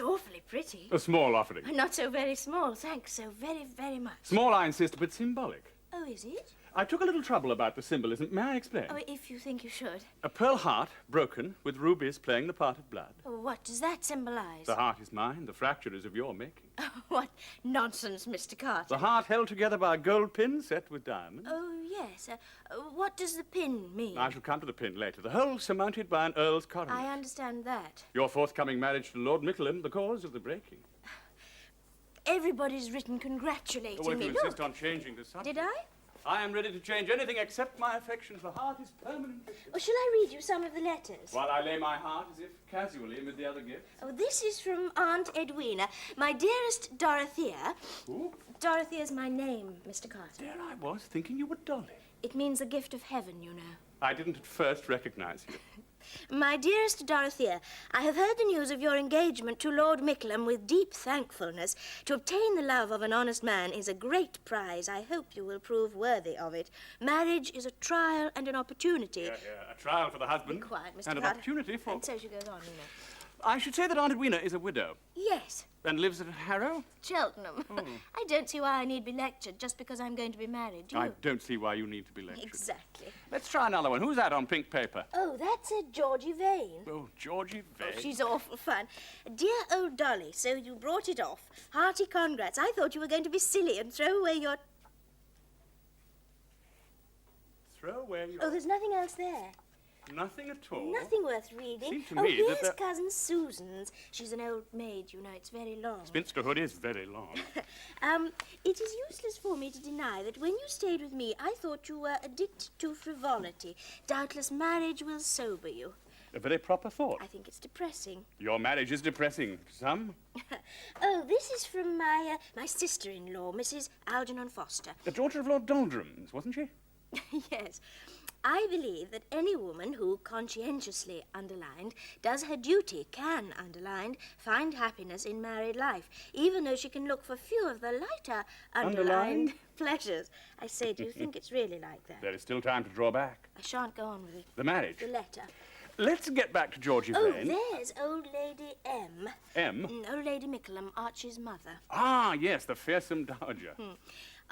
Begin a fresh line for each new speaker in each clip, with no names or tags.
it's awfully pretty.
A small offering.
Not so very small, thanks so very, very much.
Small, I insist, but symbolic.
Oh, is it?
I took a little trouble about the symbolism. May I explain?
Oh, if you think you should.
A pearl heart, broken, with rubies playing the part of blood.
Oh, what does that symbolize?
The heart is mine, the fracture is of your making.
Oh, what nonsense, Mr. Carter.
The heart held together by a gold pin set with diamonds.
Oh, yes. What does the pin mean?
I shall come to the pin later. The whole surmounted by an earl's coronet.
I understand that.
Your forthcoming marriage to Lord Mickleham, the cause of the breaking.
Everybody's written congratulating
Well, if
me.
you insist on changing the subject.
Did I?
I am ready to change anything except my affections. The heart is permanent.
Oh, shall I read you some of the letters?
While I lay my heart as if casually amid the other gifts.
Oh, this is from Aunt Edwina. My dearest Dorothea.
Who?
Dorothea's my name, Mr. Carter.
There I was, thinking you were Dolly.
It means a gift of heaven, you know.
I didn't at first recognize you.
My dearest Dorothea, I have heard the news of your engagement to Lord Mickleham with deep thankfulness. To obtain the love of an honest man is a great prize. I hope you will prove worthy of it. Marriage is a trial and an opportunity.
Yeah, a trial for the husband.
Be quiet, Mr.
And an
Carter.
opportunity for...
And so she goes on, you know.
I should say that Aunt Edwina is a widow.
Yes.
And lives at Harrow?
Cheltenham.
Oh.
I don't see why I need be lectured just because I'm going to be married, do you?
I don't see why you need to be lectured.
Exactly.
Let's try another one. Who's that on pink paper?
Oh, that's a Georgie Vane.
Oh, Georgie Vane.
Oh, she's awful fun. Dear old Dolly, so you brought it off. Hearty congrats. I thought you were going to be silly and throw away your...
Throw away your...
Oh, there's nothing else there.
Nothing at all?
Nothing worth reading.
Seemed to
oh,
me
here's
that
Cousin Susan's. She's an old maid, you know. It's very long.
Spinsterhood is very long.
It is useless for me to deny that when you stayed with me, I thought you were addicted to frivolity. Doubtless marriage will sober you.
A very proper thought.
I think it's depressing.
Your marriage is depressing. Some?
Oh, this is from my sister-in-law, Mrs. Algernon Foster.
The daughter of Lord Doldrums, wasn't she?
Yes. I believe that any woman who, conscientiously underlined, does her duty, can, underlined, find happiness in married life, even though she can look for few of the lighter, underlined pleasures. I say, do you think it's really like that?
There is still time to draw back.
I shan't go on with it.
The marriage?
The letter.
Let's get back to Georgie Vane.
Oh, there's old Lady M.
M?
Old Lady Mickleham, Archie's mother.
Ah, yes, the fearsome dowager.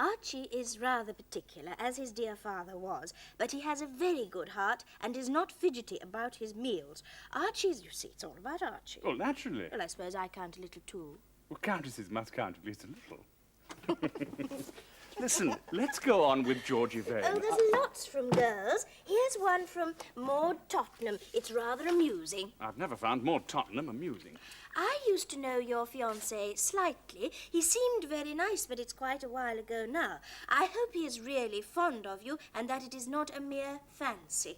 Archie is rather particular, as his dear father was, but he has a very good heart and is not fidgety about his meals. Archie's, you see, it's all about Archie.
Well, naturally.
Well, I suppose I count a little too.
Well, countesses must count at least a little. Listen, let's go on with Georgie Vane.
Oh, there's lots from girls. Here's one from Maud Tottenham. It's rather amusing.
I've never found Maud Tottenham amusing.
I used to know your fiancé slightly. He seemed very nice, but it's quite a while ago now. I hope he is really fond of you and that it is not a mere fancy.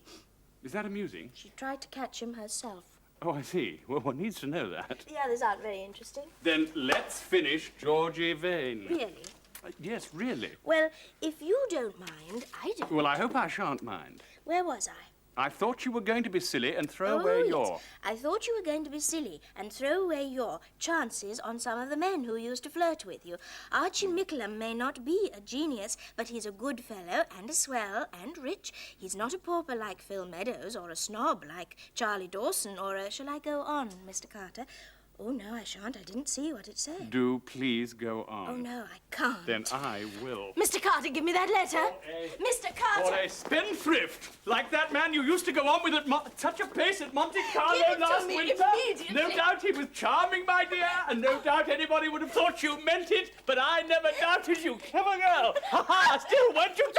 Is that amusing?
She tried to catch him herself.
Oh, I see. Well, one needs to know that.
The others aren't very interesting.
Then let's finish Georgie Vane.
Really?
Yes, really.
Well, if you don't mind, I don't.
Well, I hope I shan't mind.
Where was I?
I thought you were going to be silly and throw away your...
Yes. I thought you were going to be silly and throw away your chances on some of the men who used to flirt with you. Archie Mickleham may not be a genius, but he's a good fellow and a swell and rich. He's not a pauper like Phil Meadows or a snob like Charlie Dawson or a... Shall I go on, Mr. Carter? Oh, no, I shan't. I didn't see what it said.
Do please go on.
Oh, no, I can't.
Then I will.
Mr. Carter, give me that letter. Mr. Carter!
For a spendthrift, like that man you used to go on with at such a pace at Monte Carlo
Give it to
last
me
winter.
immediately.
No doubt he was charming, my dear, and no doubt anybody would have thought you meant it, but I never doubted you, clever girl. Ha-ha, still, weren't you?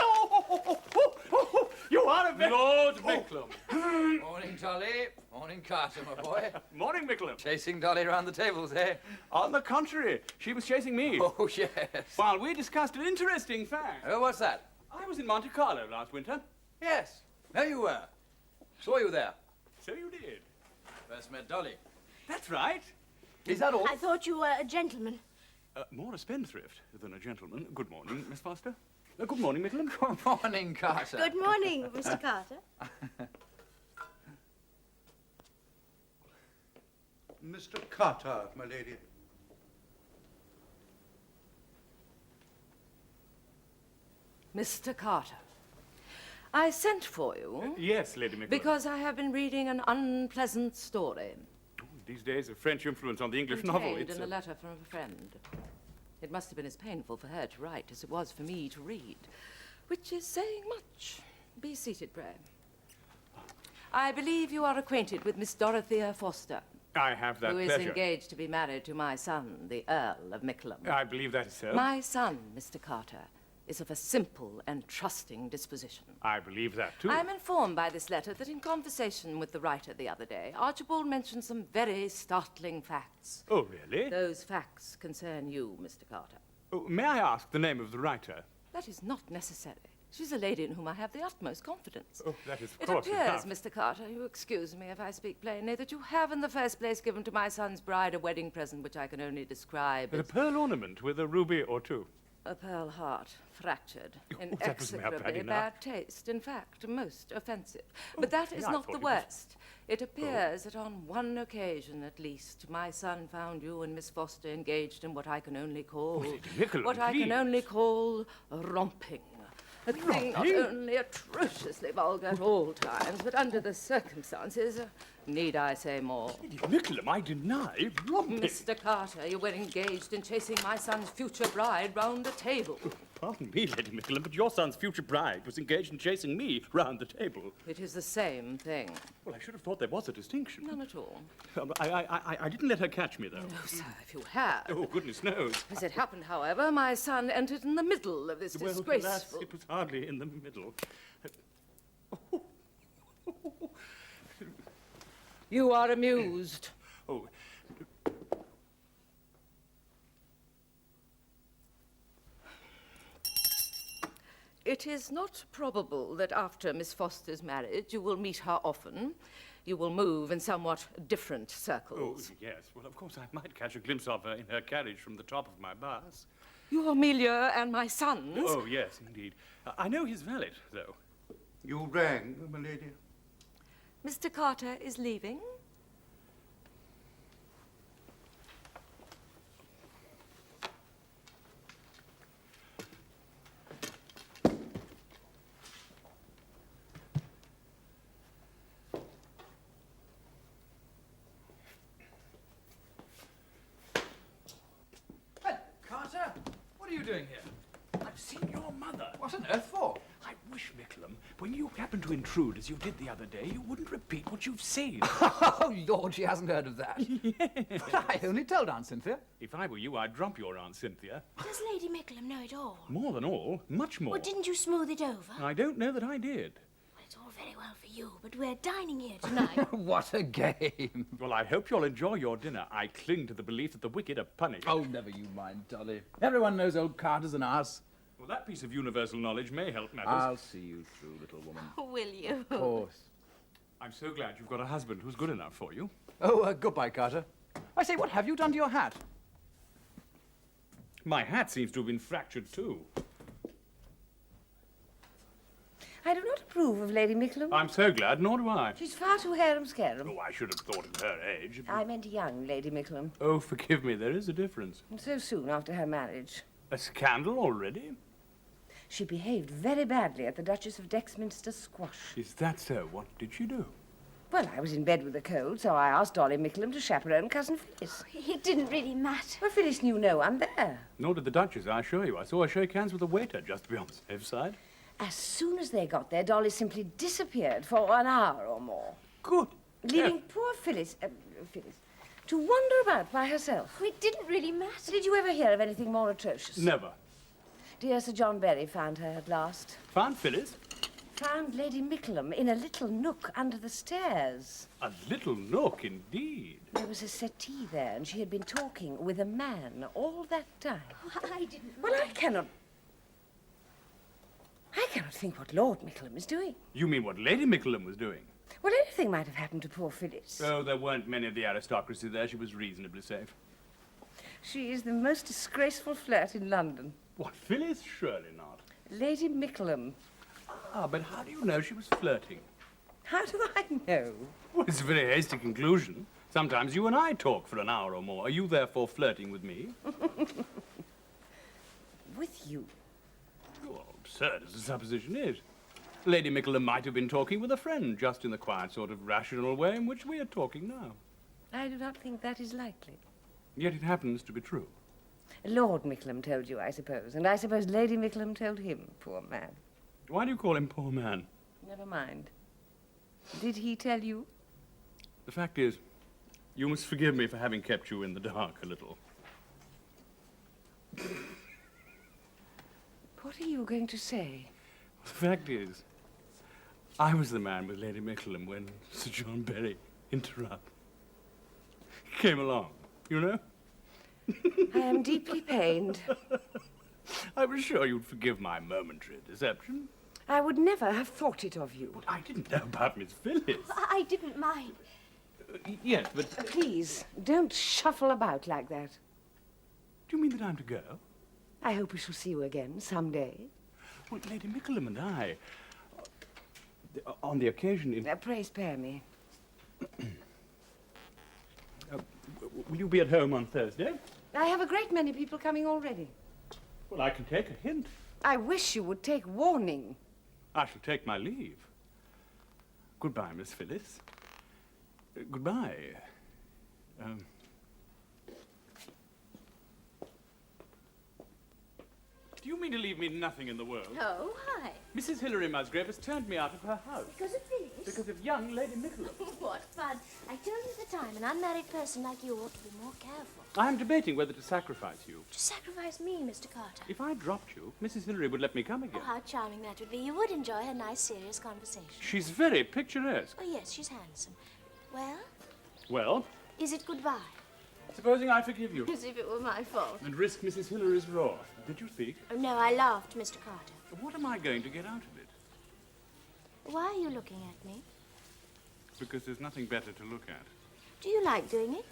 You are a very...
Lord Mickleham. Morning, Dolly. Morning, Carter, my boy.
Morning, Mickleham.
Chasing Dolly around the tables, eh?
On the contrary, she was chasing me.
Oh, yes.
While we discussed an interesting fact.
Oh, what's that?
I was in Monte Carlo last winter.
Yes. There you were. Saw you there.
So you did.
First met Dolly.
That's right.
Is that all?
I thought you were a gentleman.
More a spendthrift than a gentleman. Good morning, Miss Foster. Good morning, Mickleham.
Good morning, Carter.
Good morning, Mr. Carter.
Mr. Carter, my lady.
Mr. Carter, I sent for you
Yes, Lady Mickleham.
because I have been reading an unpleasant story.
Oh, these days, a French influence on the English novel.
Contained
It's
in a letter from a friend. It must have been as painful for her to write as it was for me to read, which is saying much. Be seated, pray. I believe you are acquainted with Miss Dorothea Foster.
I have that
who is
pleasure.
engaged to be married to my son, the Earl of Mickleham.
I believe that is so.
My son, Mr. Carter, is of a simple and trusting disposition.
I believe that, too.
I'm informed by this letter that in conversation with the writer the other day, Archibald mentioned some very startling facts.
Oh, really?
Those facts concern you, Mr. Carter.
Oh, may I ask the name of the writer?
That is not necessary. She's a lady in whom I have the utmost confidence.
Oh, that is, of
It
course,
appears,
enough.
Mr. Carter, you excuse me if I speak plainly, that you have in the first place given to my son's bride a wedding present which I can only describe
A
as
pearl ornament with a ruby or two.
a pearl heart, fractured, in
that was mere bad
execrably
enough.
bad taste, in fact, most offensive. But that is
yeah, I
not
thought
the
it was-
worst. It appears that on one occasion, at least, my son found you and Miss Foster engaged in what I can only call...
Lady Mickleham,
what I can
please.
only call romping. A thing not only atrociously vulgar at all times, but under the circumstances, need I say more?
Lady Mickleham, I deny romping.
Mr. Carter, you were engaged in chasing my son's future bride round the table.
Pardon me, Lady Mickleham, but your son's future bride was engaged in chasing me round the table.
It is the same thing.
Well, I should have thought there was a distinction.
None at all.
I didn't let her catch me, though.
No, sir, if you had.
Oh, goodness knows.
As it happened, however, my son entered in the middle of this
Well, alas,
disgraceful...
it was hardly in the middle.
You are amused.
Oh,
It is not probable that after Miss Foster's marriage you will meet her often. You will move in somewhat different
oh,
circles.
yes. Well, of course, I might catch a glimpse of her in her carriage from the top of my bus.
Your Amelia and my son's?
Oh, yes, indeed. I know his valet, though.
You rang, my lady.
Mr. Carter is leaving?
Hey, Carter, what are you doing here?
I've seen your mother.
What on earth for?
I wish, Mickleham, when you happen to intrude as you did the other day, you wouldn't repeat what you've seen.
Oh, Lord, she hasn't heard of that. But I only told Aunt Cynthia.
If I were you, I'd drop your Aunt Cynthia.
Does Lady Mickleham know it all?
More than all, much more.
Well, didn't you smooth it over?
I don't know that I did.
Well, it's all very well for you, but we're dining here tonight.
What a game.
Well, I hope you'll enjoy your dinner. I cling to the belief that the wicked are punished.
Oh, never you mind, Dolly. Everyone knows old Carter's an ass.
Well, that piece of universal knowledge may help matters.
I'll see you through, little woman.
Will you?
Of course.
I'm so glad you've got a husband who's good enough for you.
Oh, goodbye, Carter. I say, what have you done to your hat?
My hat seems to have been fractured, too.
I do not approve of Lady Mickleham.
I'm so glad, nor do I.
She's far too harum-scarum.
Oh, I should have thought at her age.
I meant young Lady Mickleham,
Oh, forgive me, there is a difference.
and so soon after her marriage.
A scandal already?
She behaved very badly at the Duchess of Dexminster's squash.
Is that so? What did she do?
Well, I was in bed with a cold, so I asked Dolly Mickleham to chaperone Cousin Phyllis.
It didn't really matter.
Well, Phyllis knew no one there.
Nor did the Duchess, I assure you. I saw her shake hands with a waiter just to be on the safe side.
As soon as they got there, Dolly simply disappeared for an hour or more,
Good.
leaving poor Phyllis to wander about by herself.
It didn't really matter.
Did you ever hear of anything more atrocious?
Never.
Dear Sir John Berry found her at last.
Found Phyllis?
Found Lady Mickleham in a little nook under the stairs.
A little nook, indeed.
There was a settee there, and she had been talking with a man all that time.
I didn't.
Well, I cannot think what Lord Mickleham is doing.
You mean what Lady Mickleham was doing?
Well, anything might have happened to poor Phyllis.
Oh, there weren't many of the aristocracy there. She was reasonably safe.
She is the most disgraceful flirt in London.
What, Phyllis? Surely not.
Lady Mickleham.
Ah, but how do you know she was flirting?
How do I know?
Well, it's a very hasty conclusion. Sometimes you and I talk for an hour or more. Are you therefore flirting with me?
With you.
Well, absurd as the supposition is. Lady Mickleham might have been talking with a friend, just in the quiet sort of rational way in which we are talking now.
I do not think that is likely.
Yet it happens to be true.
Lord Mickleham told you, I suppose, and I suppose Lady Mickleham told him, poor man.
Why do you call him poor man?
Never mind. Did he tell you?
The fact is, you must forgive me for having kept you in the dark a little.
What are you going to say?
The fact is, I was the man with Lady Mickleham when Sir John Berry came along, you know?
I am deeply pained.
I was sure you'd forgive my momentary deception.
I would never have thought it of you.
But I didn't know about Miss Phyllis.
I didn't mind.
Yes, but
Please, don't shuffle about like that.
do you mean that I'm to go?
I hope we shall see you again someday.
Well, Lady Mickleham and I, on the occasion in...
Pray spare me.
Will you be at home on Thursday?
I have a great many people coming already.
Well, I can take a hint.
I wish you would take warning.
I shall take my leave. Goodbye, Miss Phyllis. Goodbye. Do you mean to leave me nothing in the world?
Oh, why?
Mrs. Hilary Musgrave has turned me out of her house.
Because of Phyllis?
Because of young Lady Mickleham.
What fun. I told you at the time, an unmarried person like you ought to be more careful.
I am debating whether to sacrifice you.
To sacrifice me, Mr. Carter.
If I dropped you, Mrs. Hilary would let me come
Oh,
again.
how charming that would be. You would enjoy a nice, serious conversation.
She's very picturesque.
Oh, yes, she's handsome. Well,
Well,
is it goodbye?
supposing I forgive you
As if it were my fault.
and risk Mrs. Hilary's wrath. Did you speak?
Oh, no, I laughed, Mr. Carter.
What am I going to get out of it?
Why are you looking at me?
Because there's nothing better to look at.
Do you like doing it?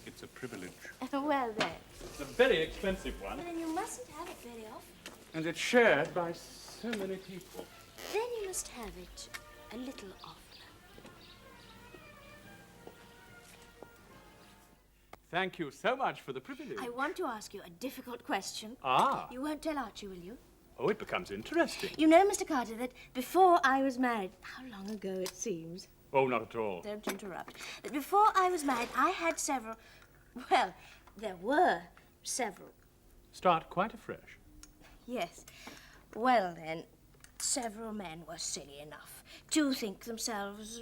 It's a privilege.
Well, then.
It's a very expensive one.
Well, then you mustn't have it very often.
And it's shared by so many people.
Then you must have it a little oftener.
Thank you so much for the privilege.
I want to ask you a difficult question.
Ah.
You won't tell Archie, will you?
Oh, it becomes interesting.
You know, Mr. Carter, that before I was married... How long ago it seems.
Oh, not at all.
Don't interrupt. That before I was married, I had several... Well, there were several.
Start quite afresh.
Yes. Well, then, several men were silly enough to think themselves,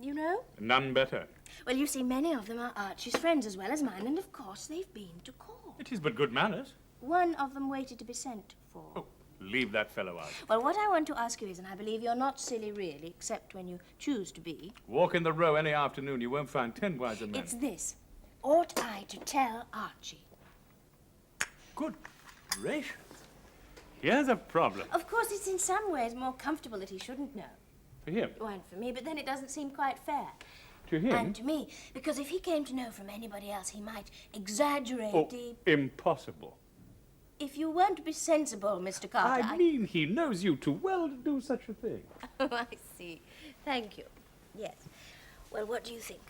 you know?
None better.
Well, you see, many of them are Archie's friends as well as mine, and of course they've been to court.
It is but good manners.
One of them waited to be sent for.
Oh, leave that fellow out.
Well, what I want to ask you is, and I believe you're not silly really, except when you choose to be,
Walk in the Row any afternoon, you won't find 10 wiser men.
it's this. Ought I to tell Archie?
Good gracious. Here's a problem.
Of course, it's in some ways more comfortable that he shouldn't know.
For him.
Well, and for me, but then it doesn't seem quite fair.
To him.
And to me, because if he came to know from anybody else, he might exaggerate
Oh,
the...
impossible.
If you weren't to be sensible, Mr. Carter,
I mean, he knows you too well to do such a thing.
Oh, I see. Thank you. Yes. Well, what do you think?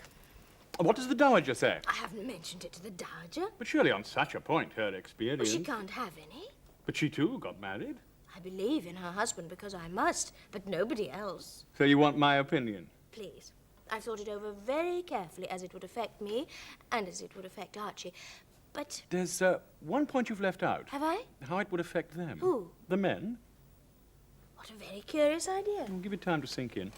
What does the Dowager say?
I haven't mentioned it to the Dowager.
But surely on such a point, her
Well,
experience...
she can't have any.
But she too got married.
I believe in her husband because I must, but nobody else.
So you want my opinion?
Please. I've thought it over very carefully as it would affect me and as it would affect Archie. But
There's one point you've left out.
have I?
How it would affect them.
Who?
The men.
What a very curious idea.
Well, give it time to sink in.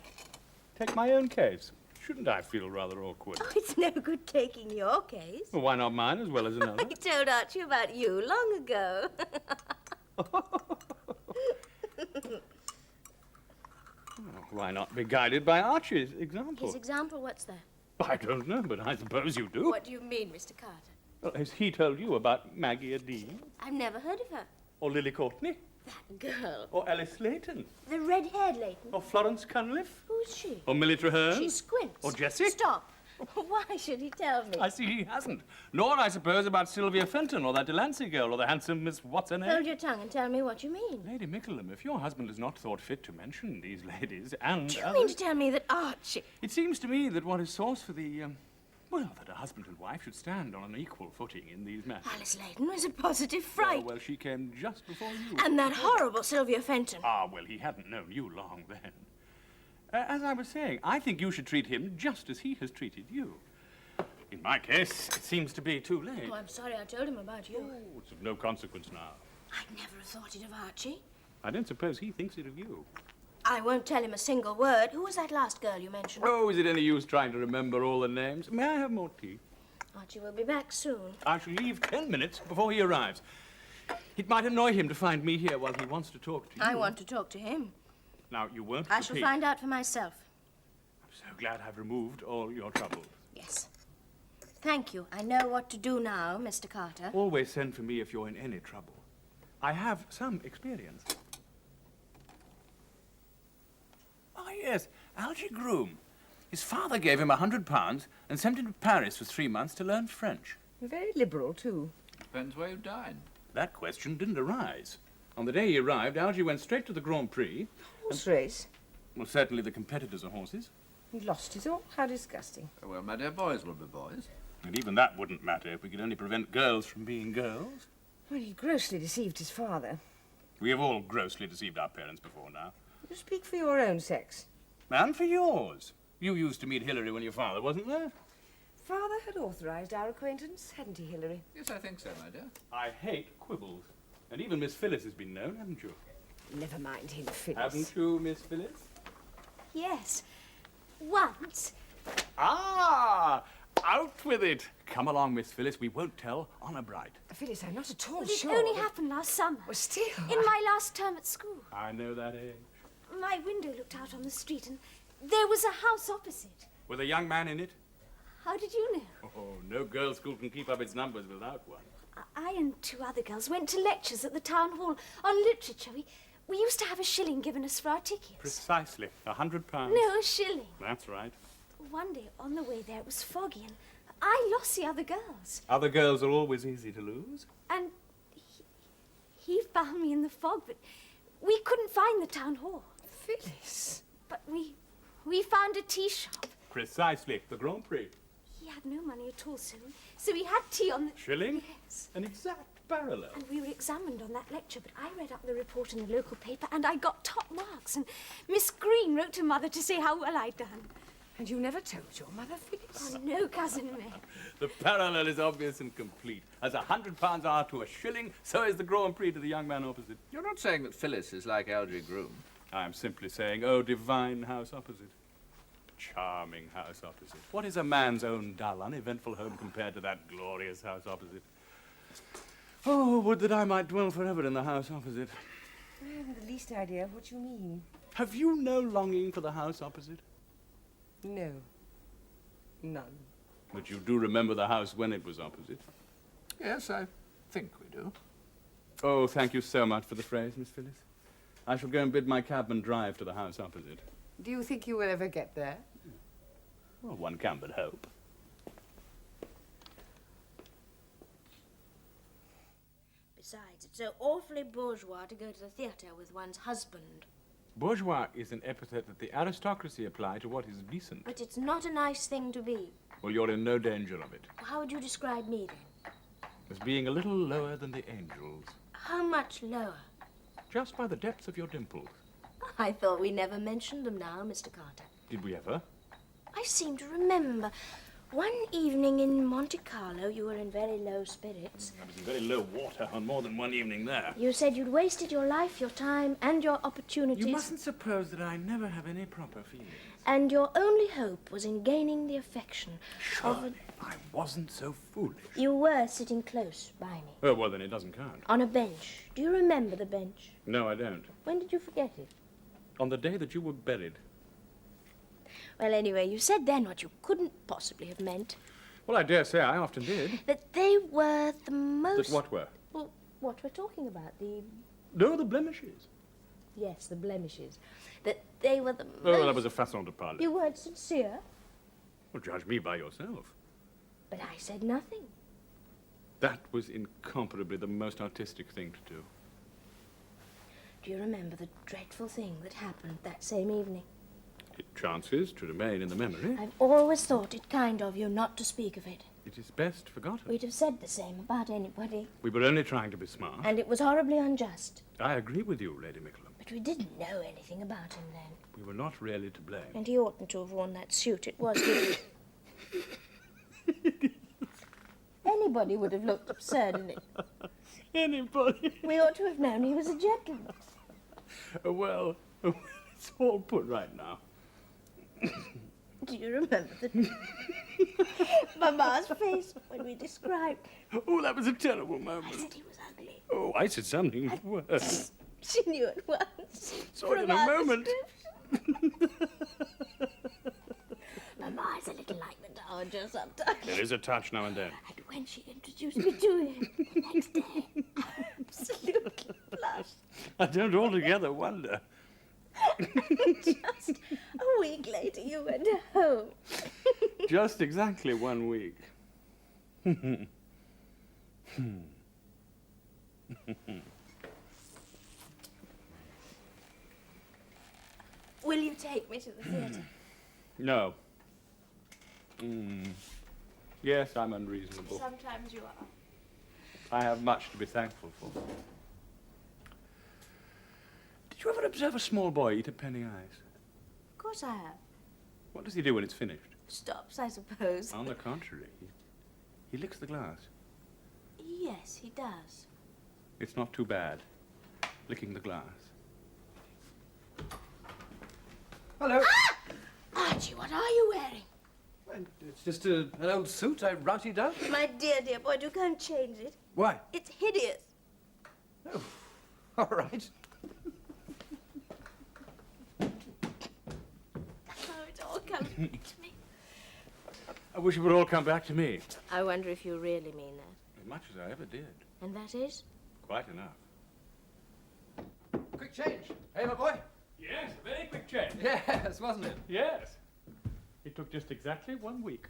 Take my own case. Shouldn't I feel rather awkward?
Oh, it's no good taking your case.
Well, why not mine as well as another?
I told Archie about you long ago.
Why not be guided by Archie's example?
His example, what's that?
I don't know, but I suppose you do.
What do you mean, Mr. Carter?
Well, has he told you about Maggie Dean?
I've never heard of her.
Or Lily Courtney?
That girl.
Or Alice Layton?
The red-haired lady.
Or Florence Cunliffe?
Who's she?
Or Millie Traherne?
She squints.
Or Jessie?
Stop. Why should he tell me?
I see he hasn't. Nor, I suppose, about Sylvia Fenton, or that Delancey girl, or the handsome Miss What's-her-name.
Hold your tongue and tell me what you mean.
Lady Mickleham, if your husband has not thought fit to mention these ladies and
Do you
others,
mean to tell me that Archie...
it seems to me that what is source for the, well, that a husband and wife should stand on an equal footing in these matters.
Alice Layton was a positive fright.
Well, she came just before you.
And that horrible Sylvia Fenton.
Ah, well, he hadn't known you long then. As I was saying, I think you should treat him just as he has treated you. In my case, it seems to be too late.
Oh, I'm sorry I told him about you.
Oh, it's of no consequence now.
I'd never have thought it of Archie.
I don't suppose he thinks it of you.
I won't tell him a single word. Who was that last girl you mentioned?
Oh, is it any use trying to remember all the names? May I have more tea?
Archie will be back soon.
I shall leave 10 minutes before he arrives. It might annoy him to find me here while he wants to talk to you.
I want to talk to him.
Now, you won't
I shall
repeat.
find out for myself.
I'm so glad I've removed all your troubles.
Yes. Thank you. I know what to do now, Mr. Carter.
Always send for me if you're in any trouble. I have some experience. Oh, yes, Algy Groom. His father gave him £100 and sent him to Paris for 3 months to learn French.
You're very liberal, too.
Depends where you dine.
That question didn't arise. On the day he arrived, Algy went straight to the Grand Prix.
Horse race.
Well, certainly the competitors are horses.
He lost it all. How disgusting.
Oh, well, my dear, boys will be boys.
And even that wouldn't matter if we could only prevent girls from being girls.
Well, he grossly deceived his father.
We have all grossly deceived our parents before now.
You speak for your own sex.
And for yours. You used to meet Hilary when your father wasn't there.
Father had authorised our acquaintance, hadn't he, Hilary?
Yes, I think so, my dear.
I hate quibbles. And even Miss Phyllis has been known, haven't you?
Never mind him, Phyllis.
Haven't you, Miss Phyllis?
Yes. Once.
Ah! Out with it! Come along, Miss Phyllis. We won't tell. Honour bright.
Phyllis, I'm not at all
Well, it
sure.
only happened last summer.
Well, still.
In my last term at school.
I know that age.
My window looked out on the street and there was a house opposite.
With a young man in it?
How did you know?
Oh, no girls' school can keep up its numbers without one.
I and 2 other girls went to lectures at the town hall on literature. We used to have a shilling given us for our tickets.
Precisely. £100.
No, a shilling.
That's right.
One day on the way there it was foggy and I lost the other girls.
Other girls are always easy to lose.
And he found me in the fog, but we couldn't find the town hall.
Phyllis.
But we found a tea shop.
Precisely. The Grand Prix.
He had no money at all, so we had tea on the...
Shilling?
Yes.
An exact parallel.
And we were examined on that lecture, but I read up the report in the local paper and I got top marks. And Miss Green wrote to Mother to say how well I'd done.
And you never told your mother, Phyllis?
Oh, no, Cousin May.
The parallel is obvious and complete. As £100 are to a shilling, so is the Grand Prix to the young man opposite.
You're not saying that Phyllis is like Algy Groom.
I am simply saying, oh, divine house opposite. Charming house opposite. What is a man's own dull, uneventful home compared to that glorious house opposite? Oh, would that I might dwell forever in the house opposite.
I haven't the least idea what you mean.
Have you no longing for the house opposite?
No. None.
But you do remember the house when it was opposite?
Yes, I think we do.
Oh, thank you so much for the phrase, Miss Phyllis. I shall go and bid my cabman drive to the house opposite.
Do you think you will ever get there?
Well, one can but hope.
Besides, it's so awfully bourgeois to go to the theatre with one's husband.
Bourgeois is an epithet that the aristocracy apply to what is decent.
But it's not a nice thing to be.
Well, you're in no danger of it.
How would you describe me, then?
As being a little lower than the angels.
How much lower?
Just by the depths of your dimples.
I thought we never mentioned them now, Mr. Carter.
Did we ever?
I seem to remember. One evening in Monte Carlo, you were in very low spirits.
I was in very low water on more than one evening there.
You said you'd wasted your life, your time, and your opportunities.
You mustn't suppose that I never have any proper feelings.
And your only hope was in gaining the affection of
Surely, I wasn't so foolish.
You were sitting close by me.
Oh, well, then it doesn't count.
On a bench. Do you remember the bench?
No, I don't.
When did you forget it?
On the day that you were buried.
Well, anyway, you said then what you couldn't possibly have meant.
Well, I dare say I often did.
That they were the most...
That what were?
Well, what we're talking about.
No, the blemishes.
Yes, the blemishes. That they were the most...
Oh, well, that was a façon de parler.
You weren't sincere.
Well, judge me by yourself.
But I said nothing.
That was incomparably the most artistic thing to do.
Do you remember the dreadful thing that happened that same evening?
It chances to remain in the memory.
I've always thought it kind of you not to speak of it.
It is best forgotten.
We'd have said the same about anybody.
We were only trying to be smart.
And it was horribly unjust.
I agree with you, Lady Mickleham.
But we didn't know anything about him then.
We were not really to blame.
And he oughtn't to have worn that suit. It was hideous.
Anybody would have looked absurd in it.
Anybody?
We ought to have known he was a gentleman.
Well, it's all put right now.
Do you remember the Mamma's face when we described?
Oh, that was a terrible
I
moment.
said he was ugly.
Oh, I said something worse.
She knew at once.
Saw it in
from
a
our
moment.
description. Mamma is a little like the Dowager sometimes.
There is a touch now and then.
And when she introduced me to him the next day, I absolutely blushed.
I don't altogether wonder.
Just a week later, you went home.
Just exactly 1 week.
Will you take me to the theatre?
No. Yes, I'm unreasonable.
Sometimes you are.
I have much to be thankful for. Did you ever observe a small boy eat a penny ice?
Of course I have.
What does he do when it's finished?
Stops, I suppose.
On the contrary, he licks the glass.
Yes, he does.
It's not too bad, licking the glass.
Hello.
Archie, what are you wearing?
Well, it's just an old suit I routed up.
My dear, dear boy, you can't change it.
Why?
It's hideous.
Oh, all right.
Oh, it all comes back to me.
I wish it would all come back to me.
I wonder if you really mean that.
As much as I ever did.
And that is?
Quite enough.
Quick change. Hey, my boy.
Yes, a very quick change.
Yes, wasn't it?
Yes. It took just exactly 1 week.